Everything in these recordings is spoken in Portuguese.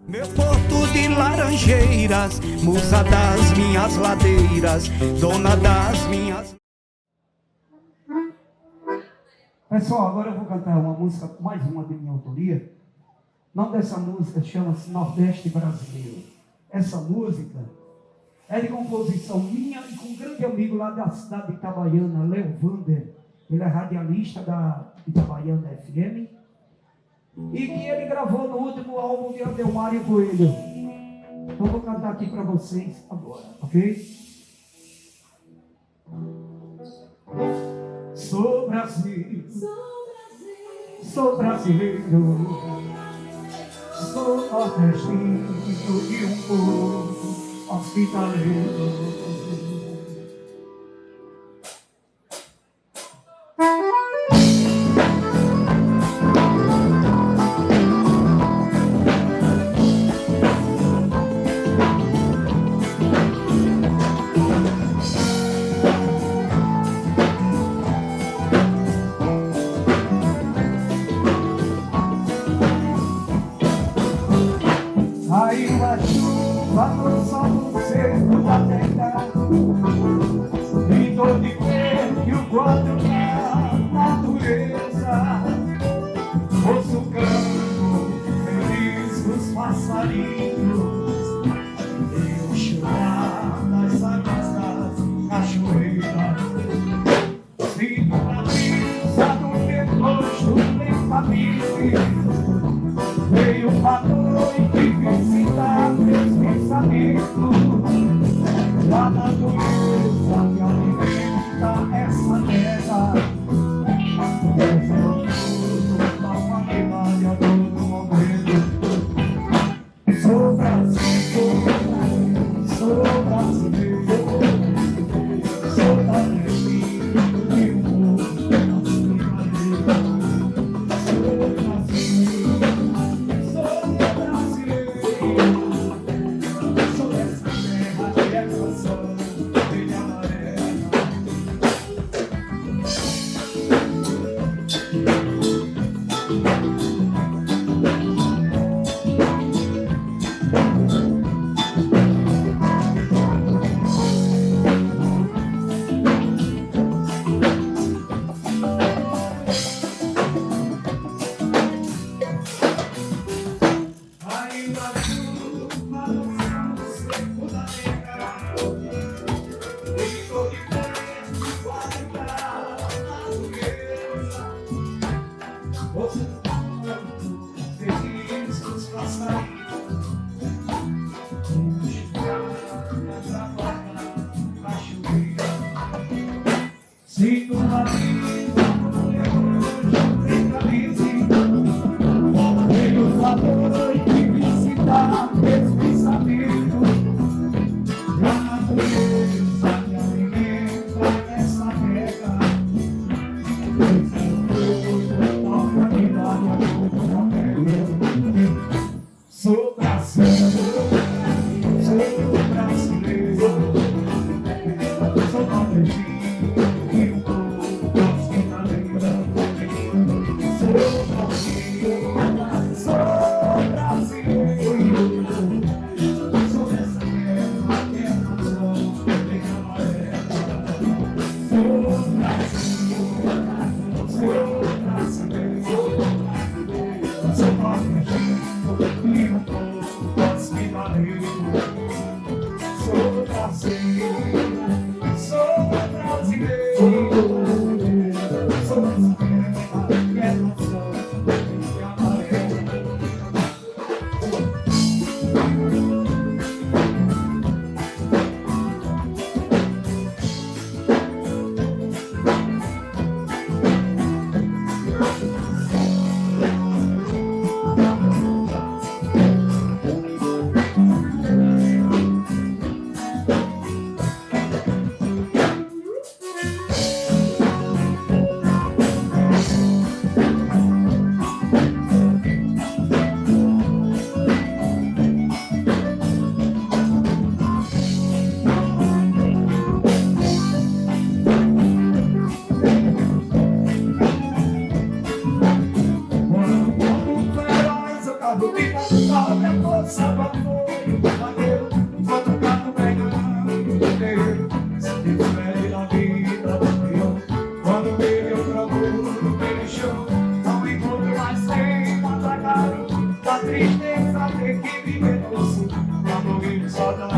Meu porto de Laranjeiras, musa das minhas ladeiras, dona das minhas... Pessoal, agora eu vou cantar uma música, mais uma de minha autoria. O nome dessa música chama-se Nordeste Brasileiro. Essa música é de composição minha e com um grande amigo lá da cidade de Itabaiana, Léo Vander. Ele é radialista da Itabaiana FM. E que ele gravou no último álbum de Adelmário Coelho. Então vou cantar aqui para vocês agora, ok? Sou Brasil, sou brasileiro, sou nordestino de um povo hospitaleiro. Caiu a chuva no sol seco da terra, pintou de verde o quadro da natureza. Ouço o canto feliz dos passarinhos e o chorar das águas das cachoeiras. Sinto a brisa do meu rosto lentamente. Veio a noite visitar meus pensamentos. A natureza que alimenta essa terra. Desejoso da humanidade a todo momento. Sou brasileiro, sou brasileiro, sou nordestino de um povo hospitaleiro. Sou brasileiro. Sinto uma vida no meu rosto sem camisa. Veio a noite visitar meus pensamentos. A natureza que alimenta essa terra. Desejoso da humanidade a todo momento. Sou brasileiro, sou brasileiro, sou nordestino. pra ter que viver doce, pra morrer de saudade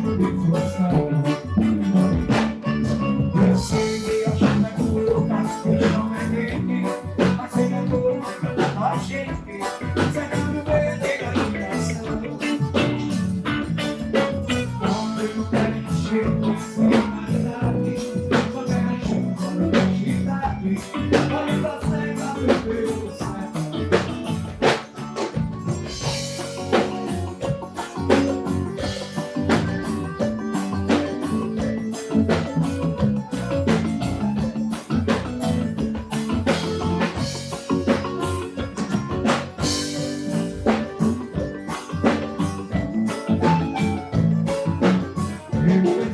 e frustração. Eu sei que a chama é louca, o chão é quente, mas sem amor vai cantar a gente, cegando medo e imaginação. Quando eu não quero encher você na idade, quando é chuva na honestidade, quando tá cega do meu céu.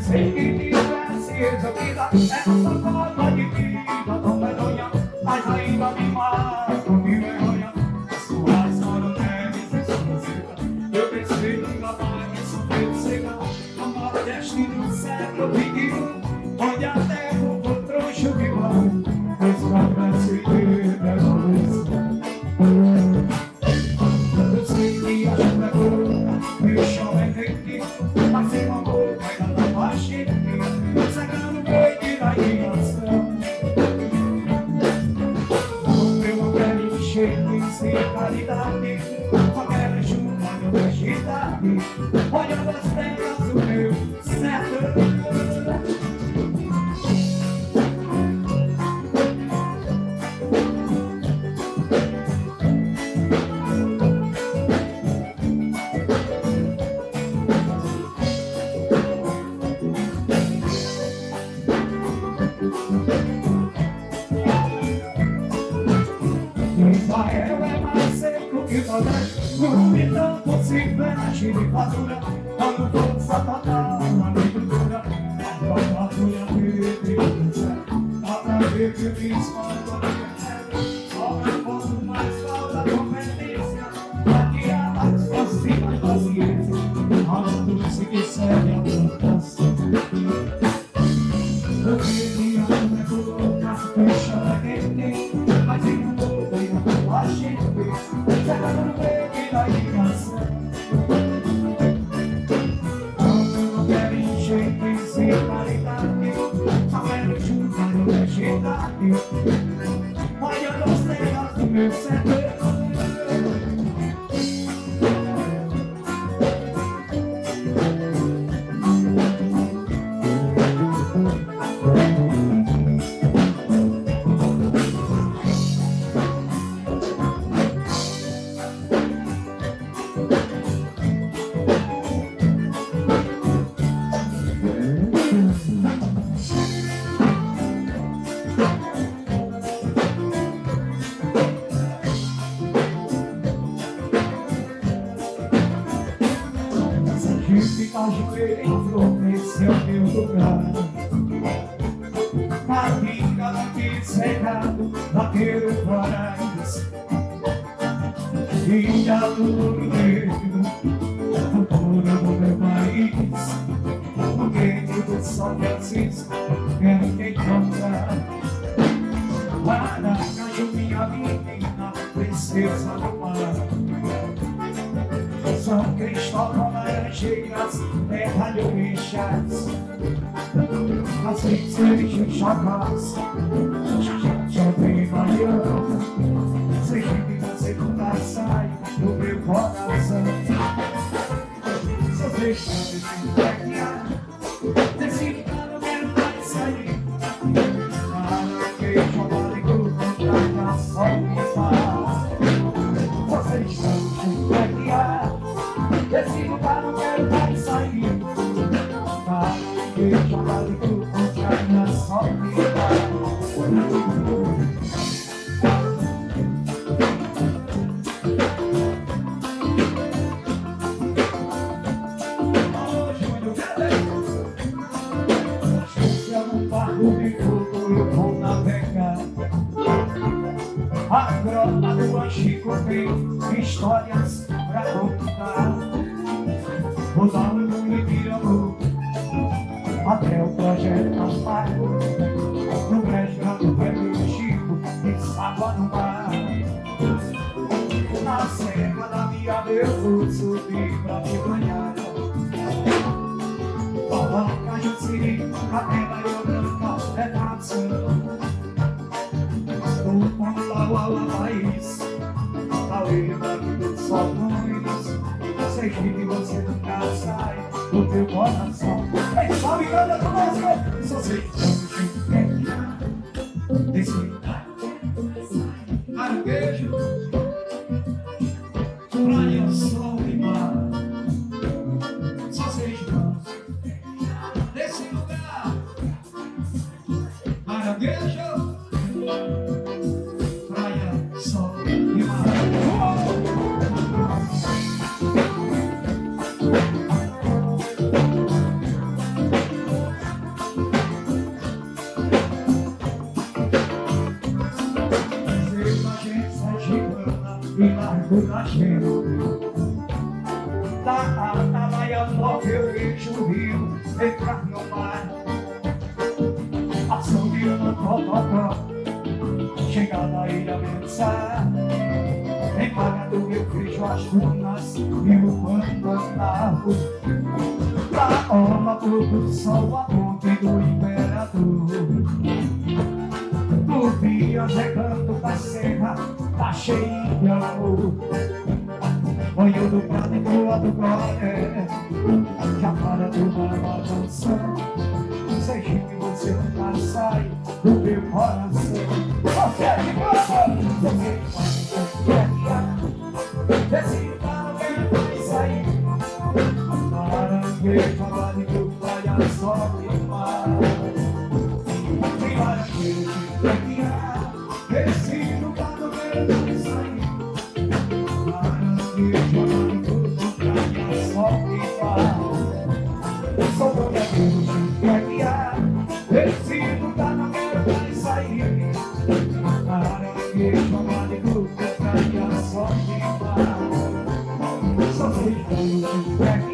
Sei que tivesse resolvida essa forma de vida tão medonha, mas ainda me mata, me vergonha. As suas coronéis e sua seda, eu pensei que lá vai sofrer cega. No Nordeste do século XXI, onde a terra foi troncho de mão, esclarece e revolução. Eu sei que a chuva é boa e o chão é quente, mas sem amor vai dar pra gente, cegando o meio da imaginação. Eu não quero encher sem caridade, só quero chuva de honestidade, olhando as terras do meu sertão. Israel é mais seco que Nordeste, no entanto se fecha de fatura, dando força total na agricultura. A patrulha de dá pra ver que o bispo sobra pouco mais falta competência, pra que a mais fácil mais paciência, falando-se que serve a plantação. Eu queria uma colocar, fecha da quente, mas em um pouco a gente cegando no meio da ligação. Quando eu não quero encher sem caridade, só quero chuva de honestidade, olhando as terras do meu sertão. Sergipe, Brasileiro, esse é o meu lugar. A vida daqui cerrado, daquele paraíso, ilha do negro, cultura do meu país. No gueto do São Francisco, quero te encontrar. Maracaju, minha menina, princesa do mar. São Cristóvão, Laranjeiras, terra de orixás. As XLIX, chacás, Chove baiano, Sergipe na segunda sai do meu coração. Seus deixados de pequear, desse lugar eu quero mais sair. Para que jogar de grupo, pra só me parar. Vocês estão de pequear, desse lugar eu quero mais sair. Para que jogar de grupo, pra só me parar. Eu vou navegar. A grota do Anchico tem histórias pra contar. Vou dar um pulo de amor até o projeto Amparo, no Brasileiro, velho Chico e água no mar. Na serra da minha Deus, subir pra te banhar. Coloca Jussi, a terra e o branca é nação. No pontal a país, a lenda do sol luz. Sergipe você nunca sai do teu coração. Ei, salve, canta com música. Só sei que hoje é dia desse caranguejo, praia, sol e mar. Só sei que desse lugar, caranguejo, praia, sol e mar. E largo da cheia da atalaia nova eu vejo o rio entrar no mar. Assobiando tototó, chega da ilha mensar. Em Pagadu eu vejo as dunas e o Pantanal. Da orla do sol a ponte do imperador. Tu vias recanto da serra, tá cheio de amor. Banho do prado e boa do glória, já para do mar dançando. Sergipe você nunca sai do meu coração. Você é de casa, você desse lugar alguém vai sair. Laranjeira, abanico, praia, sol e mar. Laranjeira, esse lugar não quero sair. Laranjeira, abanico, praia, sol e mar. Sou do Brasil, esse lugar não quero mais sair. Laranjeira, abanico, praia, sol e mar. Sou do Brasil,